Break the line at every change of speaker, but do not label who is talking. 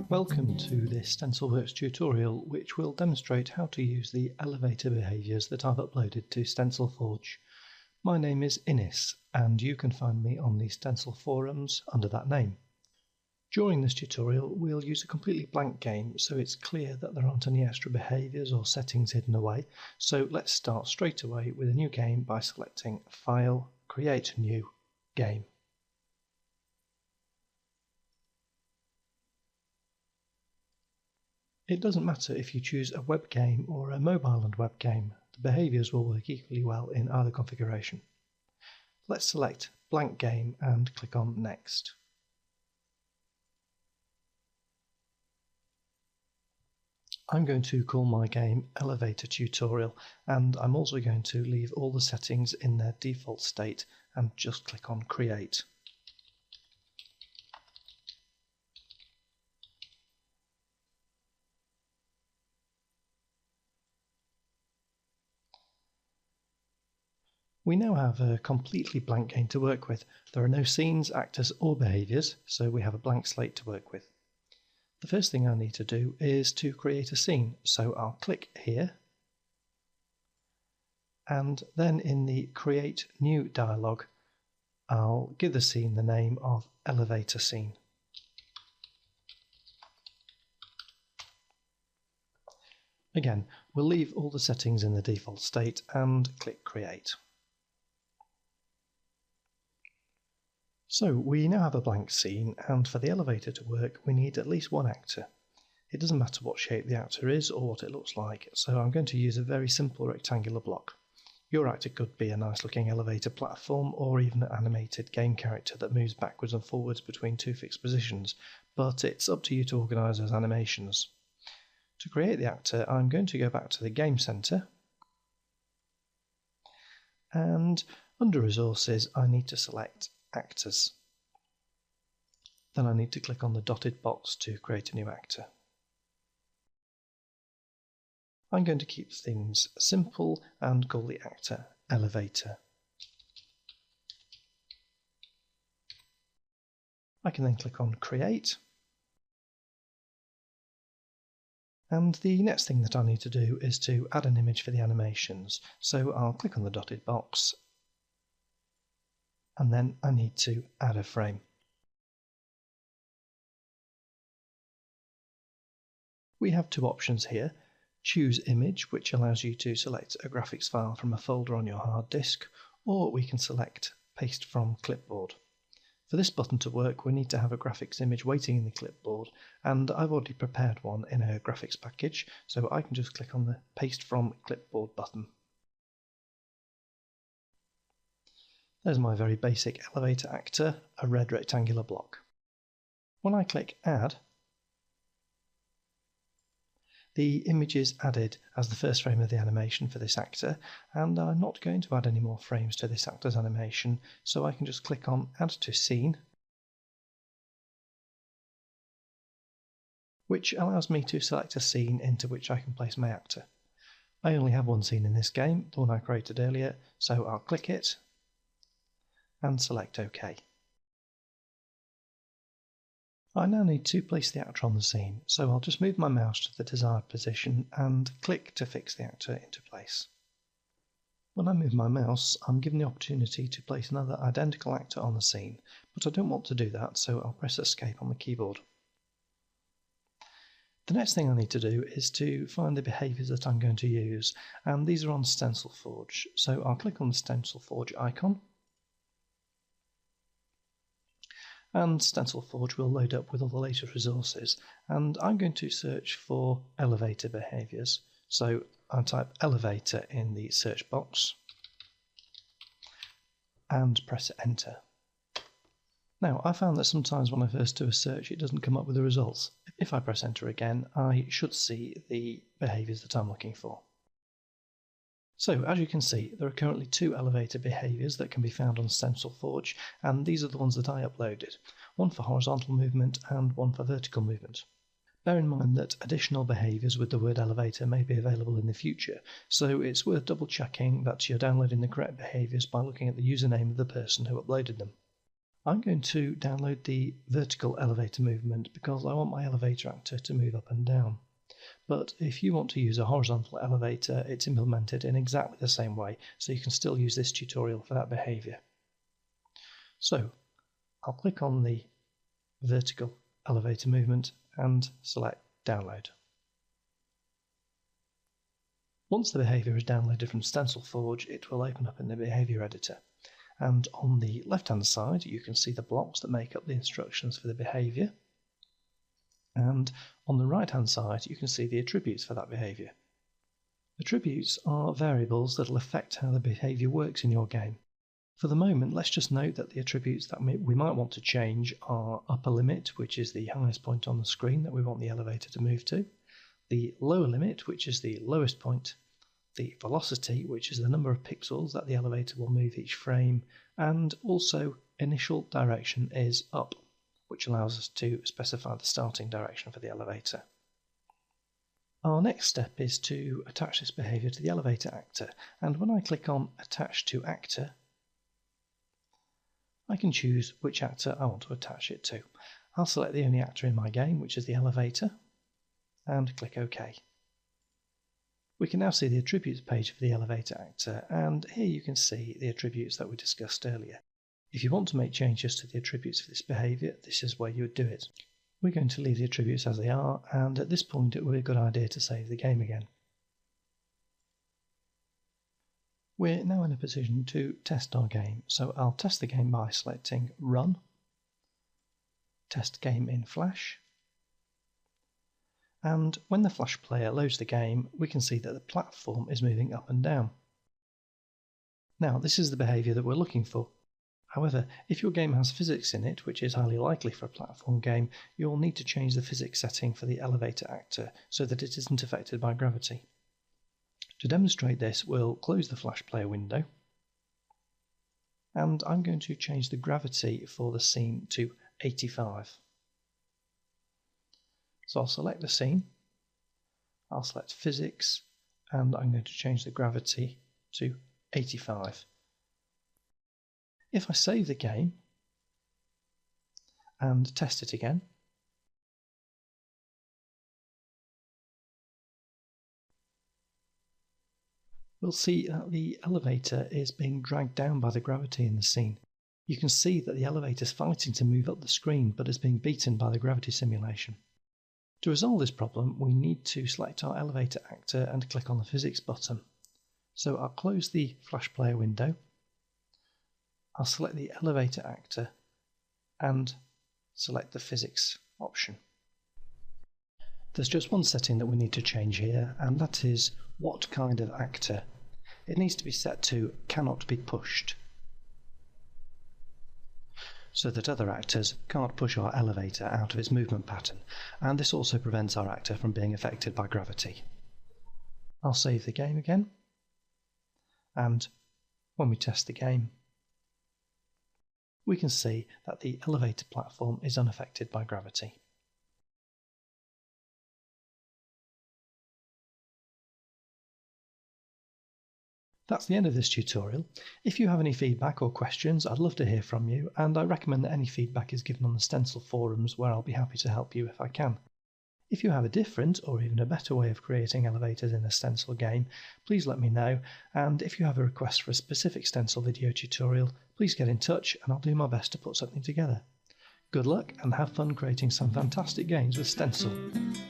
Welcome to this Stencylworks tutorial, which will demonstrate how to use the elevator behaviors that I've uploaded to Stencyl Forge. My name is Innes, and you can find me on the Stencyl forums under that name. During this tutorial, we'll use a completely blank game, so it's clear that there aren't any extra behaviors or settings hidden away. So let's start straight away with a new game by selecting File, Create New, Game. It doesn't matter if you choose a web game or a mobile and web game, the behaviors will work equally well in either configuration. Let's select Blank Game and click on Next. I'm going to call my game Elevator Tutorial, and I'm also going to leave all the settings in their default state and just click on Create. We now have a completely blank game to work with. There are no scenes, actors or behaviors, so we have a blank slate to work with. The first thing I need to do is to create a scene, so I'll click here, and then in the Create New dialog, I'll give the scene the name of Elevator Scene. Again, we'll leave all the settings in the default state and click Create. So we now have a blank scene, and for the elevator to work we need at least one actor. It doesn't matter what shape the actor is or what it looks like, so I'm going to use a very simple rectangular block. Your actor could be a nice looking elevator platform or even an animated game character that moves backwards and forwards between two fixed positions, but it's up to you to organise those animations. To create the actor, I'm going to go back to the Game Center, and under Resources I need to select Actors. Then I need to click on the dotted box to create a new actor. I'm going to keep things simple and call the actor Elevator. I can then click on Create. And the next thing that I need to do is to add an image for the animations. So I'll click on the dotted box, and then I need to add a frame. We have two options here. Choose Image, which allows you to select a graphics file from a folder on your hard disk, or we can select Paste from Clipboard. For this button to work, we need to have a graphics image waiting in the clipboard, and I've already prepared one in a graphics package, so I can just click on the Paste from Clipboard button. There's my very basic elevator actor, a red rectangular block. When I click Add, the image is added as the first frame of the animation for this actor, and I'm not going to add any more frames to this actor's animation, so I can just click on Add to Scene, which allows me to select a scene into which I can place my actor. I only have one scene in this game, the one I created earlier, so I'll click it and select OK. I now need to place the actor on the scene, so I'll just move my mouse to the desired position and click to fix the actor into place. When I move my mouse, I'm given the opportunity to place another identical actor on the scene, but I don't want to do that, so I'll press Escape on the keyboard. The next thing I need to do is to find the behaviors that I'm going to use, and these are on Stencyl Forge, so I'll click on the Stencyl Forge icon, and Stencyl Forge will load up with all the latest resources, and I'm going to search for elevator behaviors. So I type elevator in the search box and press Enter. Now I found that sometimes when I first do a search it doesn't come up with the results. If I press Enter again, I should see the behaviors that I'm looking for. So, as you can see, there are currently two elevator behaviors that can be found on Stencyl Forge, and these are the ones that I uploaded, one for horizontal movement and one for vertical movement. Bear in mind that additional behaviors with the word elevator may be available in the future, so it's worth double checking that you're downloading the correct behaviors by looking at the username of the person who uploaded them. I'm going to download the vertical elevator movement because I want my elevator actor to move up and down. But if you want to use a horizontal elevator, it's implemented in exactly the same way, so you can still use this tutorial for that behavior. So I'll click on the vertical elevator movement and select download. Once the behavior is downloaded from Stencyl Forge, it will open up in the behavior editor. And on the left-hand side, you can see the blocks that make up the instructions for the behavior. And on the right-hand side, you can see the attributes for that behavior. Attributes are variables that will affect how the behavior works in your game. For the moment, let's just note that the attributes that we might want to change are upper limit, which is the highest point on the screen that we want the elevator to move to, the lower limit, which is the lowest point, the velocity, which is the number of pixels that the elevator will move each frame, and also initial direction is up, which allows us to specify the starting direction for the elevator. Our next step is to attach this behavior to the elevator actor, and when I click on Attach to Actor, I can choose which actor I want to attach it to. I'll select the only actor in my game, which is the elevator, and click OK. We can now see the attributes page for the elevator actor, and here you can see the attributes that we discussed earlier. If you want to make changes to the attributes for this behavior, this is where you would do it. We're going to leave the attributes as they are, and at this point it would be a good idea to save the game again. We're now in a position to test our game, so I'll test the game by selecting Run, Test Game in Flash, and when the Flash player loads the game, we can see that the platform is moving up and down. Now, this is the behavior that we're looking for. However, if your game has physics in it, which is highly likely for a platform game, you'll need to change the physics setting for the elevator actor so that it isn't affected by gravity. To demonstrate this, we'll close the Flash player window, and I'm going to change the gravity for the scene to 85. So I'll select the scene, I'll select physics, and I'm going to change the gravity to 85. If I save the game and test it again, we'll see that the elevator is being dragged down by the gravity in the scene. You can see that the elevator is fighting to move up the screen but is being beaten by the gravity simulation. To resolve this problem, we need to select our elevator actor and click on the physics button. So I'll close the Flash player window, I'll select the elevator actor and select the physics option. There's just one setting that we need to change here, and that is what kind of actor. It needs to be set to cannot be pushed, so that other actors can't push our elevator out of its movement pattern, and this also prevents our actor from being affected by gravity. I'll save the game again, and when we test the game, we can see that the elevator platform is unaffected by gravity. That's the end of this tutorial. If you have any feedback or questions, I'd love to hear from you, and I recommend that any feedback is given on the Stencyl forums, where I'll be happy to help you if I can. If you have a different or even a better way of creating elevators in a Stencyl game, please let me know, and if you have a request for a specific Stencyl video tutorial, please get in touch and I'll do my best to put something together. Good luck and have fun creating some fantastic games with Stencyl.